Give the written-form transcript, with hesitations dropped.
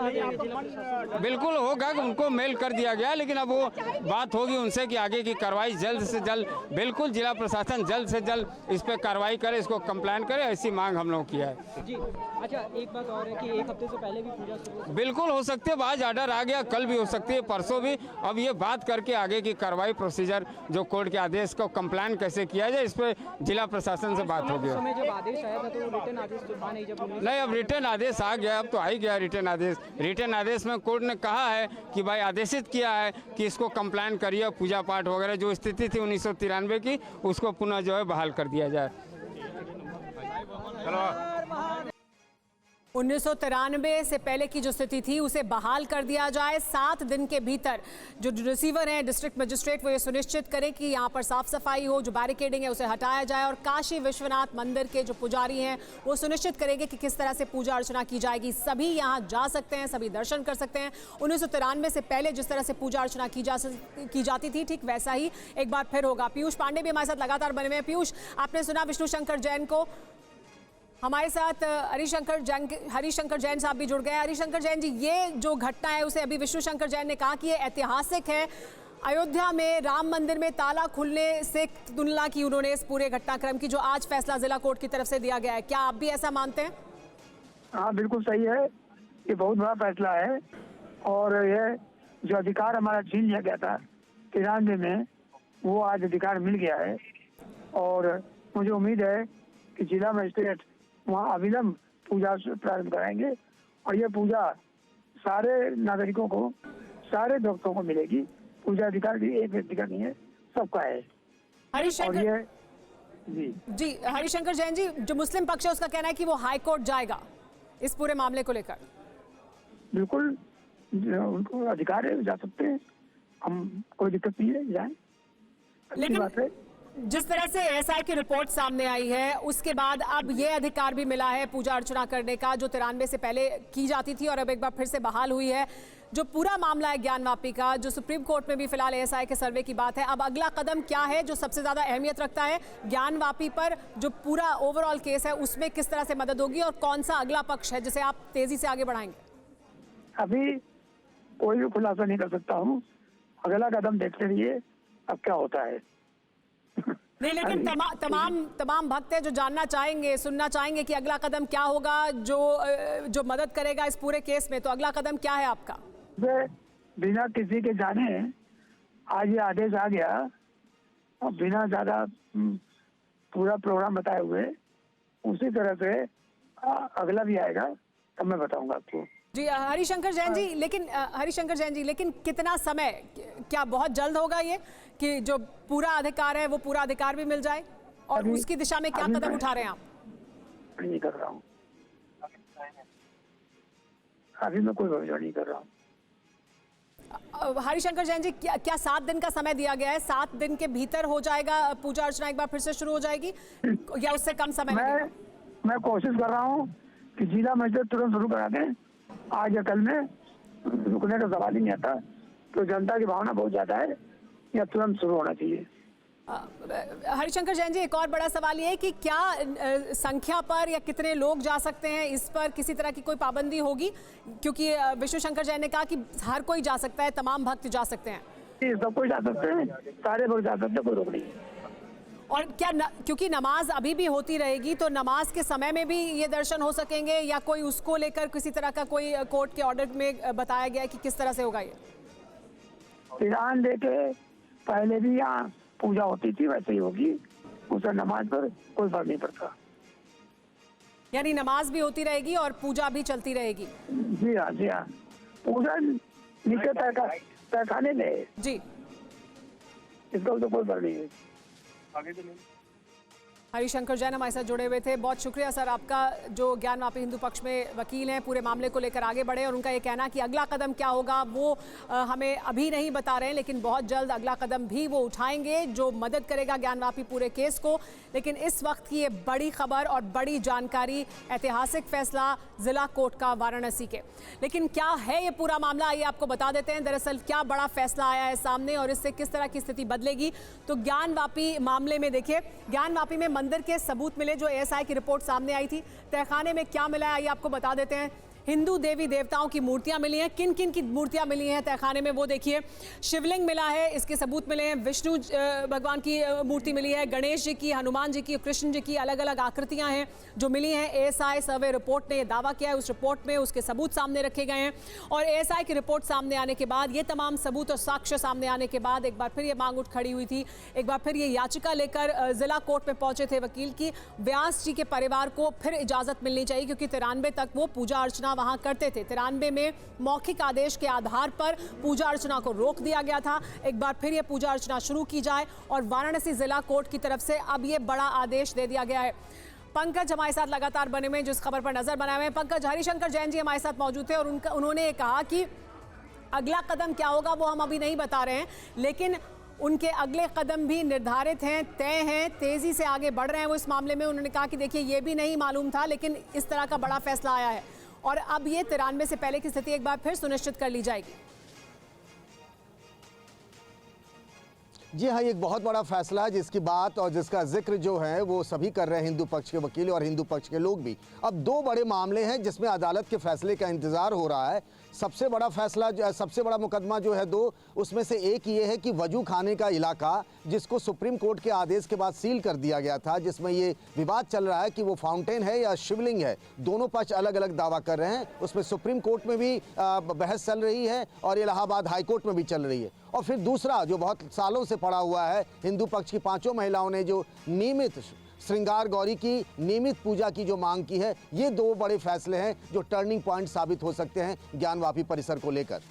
बिल्कुल होगा, उनको मेल कर दिया गया, लेकिन अब वो बात होगी उनसे कि आगे की कार्रवाई जल्द से जल्द, बिल्कुल जिला प्रशासन जल्द से जल्द इस पर कार्रवाई करे, इसको कंप्लेन करे, ऐसी मांग हम लोग की है जी। अच्छा, एक बात और है कि एक हफ्ते से पहले भी पूजा शुरू बिल्कुल हो सकती है, आज ऑर्डर आ गया, कल भी हो सकती है, परसों भी। अब ये बात करके आगे की कार्रवाई प्रोसीजर जो कोर्ट के आदेश को कंप्लेन कैसे किया जाए, इस पर जिला प्रशासन से बात होगी। समय जब आदेश आया था तो रिटर्न आदेश तो था नहीं, जब नहीं, अब रिटर्न आदेश आ गया, अब तो आ ही गया रिटर्न आदेश। रिटर्न आदेश में कोर्ट ने कहा है कि भाई आदेशित किया है कि इसको कंप्लेन करिए, पूजा पाठ वगैरह जो स्थिति थी 1993 की उसको पुनः जो है बहाल कर दिया जाए। 1993 से पहले की जो स्थिति थी उसे बहाल कर दिया जाए। 7 दिन के भीतर जो रिसीवर हैं डिस्ट्रिक्ट मजिस्ट्रेट वो ये सुनिश्चित करें कि यहाँ पर साफ सफाई हो, जो बैरिकेडिंग है उसे हटाया जाए, और काशी विश्वनाथ मंदिर के जो पुजारी हैं वो सुनिश्चित करेंगे कि किस तरह से पूजा अर्चना की जाएगी। सभी यहाँ जा सकते हैं, सभी दर्शन कर सकते हैं। 1993 से पहले जिस तरह से पूजा अर्चना की जाती थी ठीक वैसा ही एक बार फिर होगा। पीयूष पांडे भी हमारे साथ लगातार बने हुए हैं। पीयूष, आपने सुना विष्णु शंकर जैन को, हमारे साथ हरिशंकर जैन साहब भी जुड़ गए हैं। हरिशंकर जैन जी, ये जो घटना है उसे अभी विष्णु शंकर जैन ने कहा कि ये ऐतिहासिक है। अयोध्या में राम मंदिर में ताला खुलने से तुलना की उन्होंने इस पूरे घटनाक्रम की, जो आज फैसला जिला कोर्ट की तरफ से दिया गया है। क्या आप भी ऐसा मानते हैं? हाँ, बिल्कुल सही है, ये बहुत बड़ा फैसला है। और यह जो अधिकार हमारा छीन लिया गया था 93 में, वो आज अधिकार मिल गया है। और मुझे उम्मीद है कि जिला मजिस्ट्रेट वहाँ अविलंब पूजा प्रारंभ कराएंगे, और यह पूजा सारे नागरिकों को, सारे भक्तों को मिलेगी। पूजा अधिकार भी एक व्यक्ति का नहीं है, सबका है। हरिशंकर जी हरिशंकर जैन जी, जो मुस्लिम पक्ष है उसका कहना है कि वो हाई कोर्ट जाएगा इस पूरे मामले को लेकर। बिल्कुल, उनको अधिकार है, जा सकते हैं, हम कोई दिक्कत नहीं है, जाए। लेकिन बात है, जिस तरह से एएसआई की रिपोर्ट सामने आई है उसके बाद अब ये अधिकार भी मिला है पूजा अर्चना करने का, जो 93 से पहले की जाती थी और अब एक बार फिर से बहाल हुई है। जो पूरा मामला है ज्ञानवापी का, जो सुप्रीम कोर्ट में भी फिलहाल एएसआई के सर्वे की बात है, अब अगला कदम क्या है जो सबसे ज्यादा अहमियत रखता है ज्ञानवापी पर? जो पूरा ओवरऑल केस है उसमें किस तरह से मदद होगी और कौन सा अगला पक्ष है जिसे आप तेजी से आगे बढ़ाएंगे? अभी कोई भी खुलासा नहीं कर सकता हूँ, अगला कदम देखते रहिए अब क्या होता है। नहीं, लेकिन तमाम भक्त हैं जो जानना चाहेंगे, सुनना चाहेंगे कि अगला कदम क्या होगा जो मदद करेगा इस पूरे केस में। तो अगला कदम क्या है आपका? बिना किसी के जाने आज ये आदेश आ गया, और बिना ज्यादा पूरा प्रोग्राम बताए हुए उसी तरह से अगला भी आएगा, तब मैं बताऊंगा आपको। जी हरिशंकर जैन जी, लेकिन कितना समय, क्या बहुत जल्द होगा ये कि जो पूरा अधिकार है वो पूरा अधिकार भी मिल जाए, और उसकी दिशा में क्या कदम उठा रहे हैं आप? नहीं कर रहा हूँ, अभी मैं कोई भविष्य नहीं कर रहा हूँ। हरिशंकर जैन जी, क्या 7 दिन का समय दिया गया है? 7 दिन के भीतर हो जाएगा पूजा अर्चना, एक बार फिर से शुरू हो जाएगी, या उससे कम समय लगेगा? मैं कोशिश कर रहा हूँ कि जिला मजिस्ट्रेट तुरंत शुरू करा दें, आज या कल में, रुकने का सवाल ही नहीं आता। तो जनता की भावना बहुत ज्यादा है, या तुरंत शुरू होना चाहिए। हरिशंकर जैन जी, एक और बड़ा सवाल ये है कि क्या संख्या पर या कितने लोग जा सकते हैं, इस पर किसी तरह की कोई पाबंदी होगी? क्योंकि विष्णु शंकर जैन ने कहा कि हर कोई जा सकता है, तमाम भक्त जा सकते हैं। सब कोई जा सकते हैं, सारे लोग जा सकते हैं, कोई रोक नहीं है। और क्या क्योंकि नमाज अभी भी होती रहेगी, तो नमाज के समय में भी ये दर्शन हो सकेंगे, या कोई उसको लेकर किसी तरह का कोई कोर्ट के ऑर्डर में बताया गया है कि किस तरह से होगा ये? ईरान लेके पहले भी यहाँ पूजा होती थी, वैसे ही होगी, उसे नमाज पर कोई फर्क नहीं पड़ता। यानी नमाज भी होती रहेगी और पूजा भी चलती रहेगी? जी हाँ, पूजा नीचे तहखाने में जी, इसका तो कोई फर्क नहीं है। हरिशंकर जैन हमारे साथ जुड़े हुए थे, बहुत शुक्रिया सर आपका, जो ज्ञानवापी हिंदू पक्ष में वकील हैं, पूरे मामले को लेकर आगे बढ़े। और उनका ये कहना कि अगला कदम क्या होगा वो हमें अभी नहीं बता रहे हैं, लेकिन बहुत जल्द अगला कदम भी वो उठाएंगे जो मदद करेगा ज्ञानवापी पूरे केस को। लेकिन इस वक्त की ये बड़ी खबर और बड़ी जानकारी, ऐतिहासिक फैसला जिला कोर्ट का वाराणसी के। लेकिन क्या है ये पूरा मामला, आइए आपको बता देते हैं दरअसल क्या बड़ा फैसला आया है सामने और इससे किस तरह की स्थिति बदलेगी। तो ज्ञानवापी मामले में देखिए, ज्ञानवापी में मंदिर के सबूत मिले, जो एएसआई की रिपोर्ट सामने आई थी। तहखाने में क्या मिला है आइए आपको बता देते हैं। हिंदू देवी देवताओं की मूर्तियां मिली हैं। किन किन की मूर्तियां मिली हैं तहखाने में वो देखिए। शिवलिंग मिला है, इसके सबूत मिले हैं। विष्णु भगवान की मूर्ति मिली है, गणेश जी की, हनुमान जी की, कृष्ण जी की, अलग अलग आकृतियां हैं जो मिली हैं। एएसआई सर्वे रिपोर्ट ने यह दावा किया है, उस रिपोर्ट में उसके सबूत सामने रखे गए हैं। और एएसआई की रिपोर्ट सामने आने के बाद, ये तमाम सबूत और साक्ष्य सामने आने के बाद एक बार फिर ये मांग उठ खड़ी हुई थी। एक बार फिर ये याचिका लेकर जिला कोर्ट में पहुंचे थे वकील की व्यास जी के परिवार को फिर इजाजत मिलनी चाहिए, क्योंकि 93 तक वो पूजा अर्चना वहां करते थे। 93 में मौखिक आदेश के आधार पर पूजा अर्चना को रोक दिया गया था। एक बार फिर ये पूजा अर्चना शुरू की जाए और वाराणसी जिला कोर्ट की तरफ से अब ये बड़ा आदेश दे दिया गया है। पंकज हमारे साथ लगातार बने हुए, जो इस खबर पर नजर बनाए हुए हैं। पंकज, हरिशंकर जैन जी हमारे साथ मौजूद थे और उन्होंने कहा कि अगला कदम क्या होगा वो हम अभी नहीं बता रहे हैं, लेकिन उनके अगले कदम भी निर्धारित हैं, तय हैं, तेजी से आगे बढ़ रहे हैं वो इस मामले में। उन्होंने कहा कि देखिए ये भी नहीं मालूम था, लेकिन इस तरह का बड़ा फैसला आया है और अब ये 93 से पहले की स्थिति एक बार फिर सुनिश्चित कर ली जाएगी। जी हाँ, एक बहुत बड़ा फैसला है जिसकी बात और जिसका जिक्र जो है वो सभी कर रहे हैं, हिंदू पक्ष के वकील और हिंदू पक्ष के लोग भी। अब दो बड़े मामले हैं जिसमें अदालत के फैसले का इंतजार हो रहा है। सबसे बड़ा फैसला, सबसे बड़ा मुकदमा जो है दो, उसमें से एक ये है कि वजू खाने का इलाका जिसको सुप्रीम कोर्ट के आदेश के बाद सील कर दिया गया था, जिसमें ये विवाद चल रहा है कि वो फाउंटेन है या शिवलिंग है। दोनों पक्ष अलग अलग दावा कर रहे हैं। उसमें सुप्रीम कोर्ट में भी बहस चल रही है और इलाहाबाद हाई कोर्ट में भी चल रही है। और फिर दूसरा जो बहुत सालों से पड़ा हुआ है, हिंदू पक्ष की 5 महिलाओं ने जो नियमित श्रृंगार गौरी की नियमित पूजा की जो मांग की है, ये दो बड़े फैसले हैं जो टर्निंग पॉइंट साबित हो सकते हैं ज्ञानवापी परिसर को लेकर।